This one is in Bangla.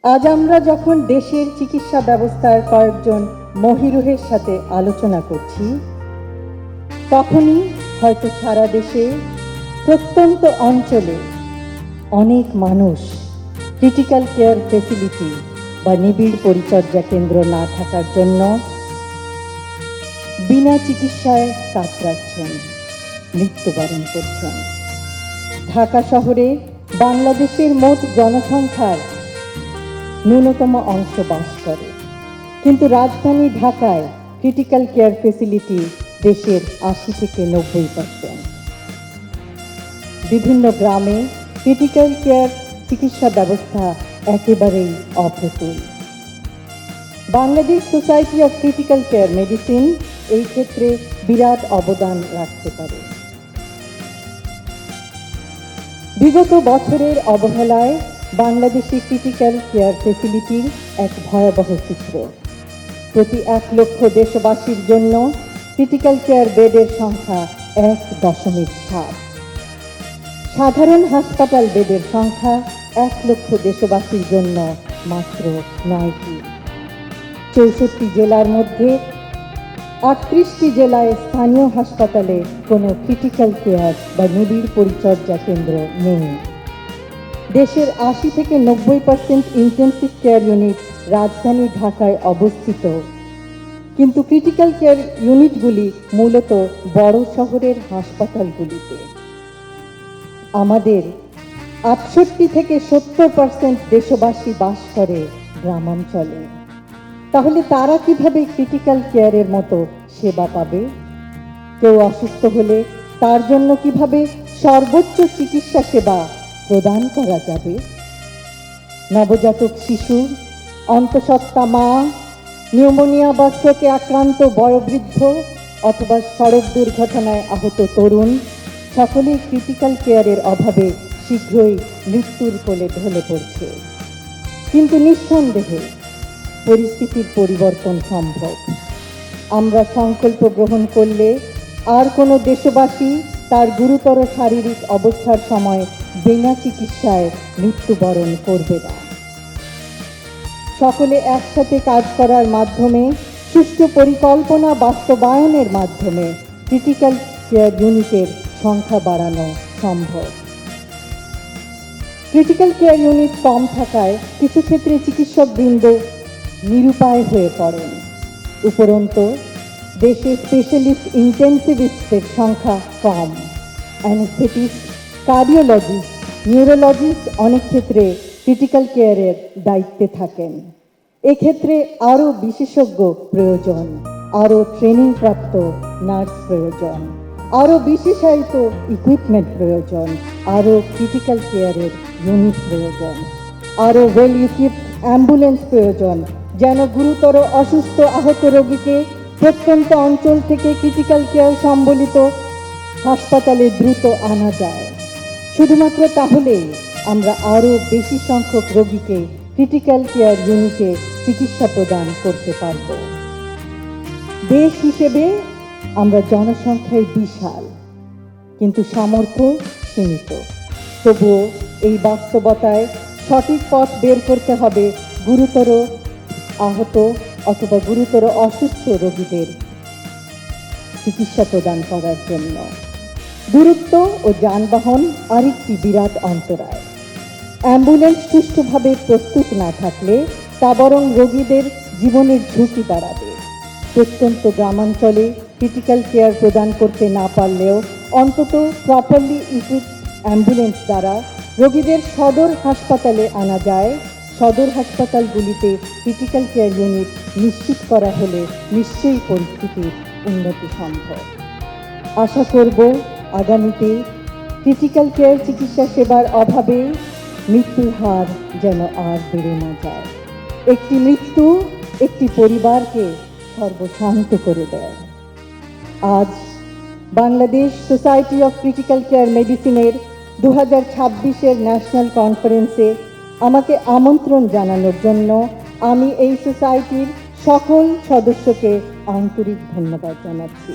আজ আমরা যখন দেশের চিকিৎসা ব্যবস্থার কয়েকজন মহিরুহের সাথে আলোচনা করছি, তখনই হয়তো সারা দেশে প্রত্যন্ত অঞ্চলে অনেক মানুষ ক্রিটিক্যাল কেয়ার ফেসিলিটি বা নিবিড় পরিচর্যা কেন্দ্র না থাকার জন্য বিনা চিকিৎসায় কাতরাচ্ছেন, মৃত্যুবরণ করছেন। ঢাকা শহরে বাংলাদেশের মোট জনসংখ্যার ন্যূনতম অংশ বাস করে, কিন্তু রাজধানী ঢাকায় ক্রিটিক্যাল কেয়ার ফেসিলিটি দেশের ৮০ থেকে ৯০%। বিভিন্ন গ্রামে ক্রিটিক্যাল কেয়ার চিকিৎসা ব্যবস্থা একেবারেই অপ্রতুল। Bangladesh society of critical care medicine এই ক্ষেত্রে বিরাট অবদান রাখতে পারে। বিগত বছরের অবহেলায় বাংলাদেশি ক্রিটিক্যাল কেয়ার ফেসিলিটির এক ভয়াবহ চিত্র। প্রতি ১ লক্ষ দেশবাসীর জন্য ক্রিটিক্যাল কেয়ার বেডের সংখ্যা ১.৭। সাধারণ হাসপাতাল বেডের সংখ্যা ১ লক্ষ দেশবাসীর জন্য মাত্র ৯টি। ৬৪ জেলার মধ্যে ৩৮টি জেলায় স্থানীয় হাসপাতালে কোনো ক্রিটিক্যাল কেয়ার বা নিবিড় পরিচর্যা কেন্দ্র নেই। দেশের ৮০ থেকে ৯০% ইন্টেনসিভ কেয়ার ইউনিট রাজধানী ঢাকায় অবস্থিত, কিন্তু ক্রিটিক্যাল কেয়ার ইউনিটগুলি মূলত বড় শহরের হাসপাতালগুলিতে। আমাদের ৬৮ থেকে ৭০% দেশবাসী বাস করে গ্রামাঞ্চলে। তাহলে তারা কিভাবে ক্রিটিক্যাল কেয়ারের মতো সেবা পাবে? কেউ অসুস্থ হলে তার জন্য কিভাবে সর্বোচ্চ চিকিৎসা সেবা প্রদান করা যাবে? নবজাতক শিশু, অন্তঃসত্ত্বা মা, নিউমোনিয়া বা স্ট্রোকে আক্রান্ত বয়োবৃদ্ধ অথবা সড়ক দুর্ঘটনায় আহত তরুণ সকলেই ক্রিটিক্যাল কেয়ারের অভাবে শীঘ্রই মৃত্যুর কোলে ঢলে পড়ছে। কিন্তু নিঃসন্দেহে পরিস্থিতির পরিবর্তন সম্ভব। আমরা সংকল্প গ্রহণ করলে আর কোনো দেশবাসী তার গুরুতর শারীরিক অবস্থার সময় বিনা চিকিৎসায় মৃত্যুবরণ করবে না। সকলে একসাথে কাজ করার মাধ্যমে, সুষ্ঠু পরিকল্পনা বাস্তবায়নের মাধ্যমে ক্রিটিক্যাল কেয়ার ইউনিটের সংখ্যা বাড়ানো সম্ভব। ক্রিটিক্যাল কেয়ার ইউনিট কম থাকায় কিছু ক্ষেত্রে চিকিৎসকবৃন্দ নিরুপায় হয়ে পড়েন। উপরন্তু দেশে স্পেশালিস্ট ইন্টেন্সিভিস্টের সংখ্যা কম। অ্যানেস্থেটিস্ট, কার্ডিওলজিস্ট, নিউরোলজিস্ট অনেক ক্ষেত্রে ক্রিটিক্যাল কেয়ারের দায়িত্বে থাকেন। এক্ষেত্রে আরও বিশেষজ্ঞ প্রয়োজন, আরও ট্রেনিংপ্রাপ্ত নার্স প্রয়োজন, আরও বিশেষায়িত ইকুইপমেন্ট প্রয়োজন, আরও ক্রিটিক্যাল কেয়ারের ইউনিট প্রয়োজন, আরও ওয়েল ইকুইপড অ্যাম্বুলেন্স প্রয়োজন, যেন গুরুতর অসুস্থ আহত রোগীকে প্রত্যন্ত অঞ্চল থেকে ক্রিটিক্যাল কেয়ার সম্বলিত হাসপাতালে দ্রুত আনা যায়। শুধুমাত্র তাহলেই আমরা আরও বেশি সংখ্যক রোগীকে ক্রিটিক্যাল কেয়ার ইউনিটে চিকিৎসা প্রদান করতে পারব। দেশ হিসেবে আমরা জনসংখ্যায় বিশাল, কিন্তু সামর্থ্য সীমিত। তবুও এই বাস্তবতায় সঠিক পথ বের করতে হবে গুরুতর আহত অথবা গুরুতর অসুস্থ রোগীদের চিকিৎসা প্রদান করার জন্য। দূরত্ব ও যানবাহন আরেকটি বিরাট অন্তরায়। অ্যাম্বুলেন্স সুষ্ঠুভাবে প্রস্তুত না থাকলে তা বরং রোগীদের জীবনের ঝুঁকি বাড়াবে। প্রত্যন্ত গ্রামাঞ্চলে ক্রিটিক্যাল কেয়ার প্রদান করতে না পারলেও অন্তত প্রপারলি ইকুইপড অ্যাম্বুলেন্স দ্বারা রোগীদের সদর হাসপাতালে আনা যায়। সদর হাসপাতালগুলিতে ক্রিটিক্যাল কেয়ার ইউনিট নিশ্চিত করা হলে নিশ্চয়ই পরিস্থিতির উন্নতি সম্ভব। আশা করব আগামীতে ক্রিটিক্যাল কেয়ার চিকিৎসা সেবার অভাবে মৃত্যুর হার যেন আর বেড়ে না যায়। একটি মৃত্যু একটি পরিবারকে সর্বশান্ত করে দেয়। আজ Bangladesh society of critical care মেডিসিনের 2026-এর ন্যাশনাল কনফারেন্সে আমাকে আমন্ত্রণ জানানোর জন্য আমি এই সোসাইটির সকল সদস্যকে আন্তরিক ধন্যবাদ জানাচ্ছি।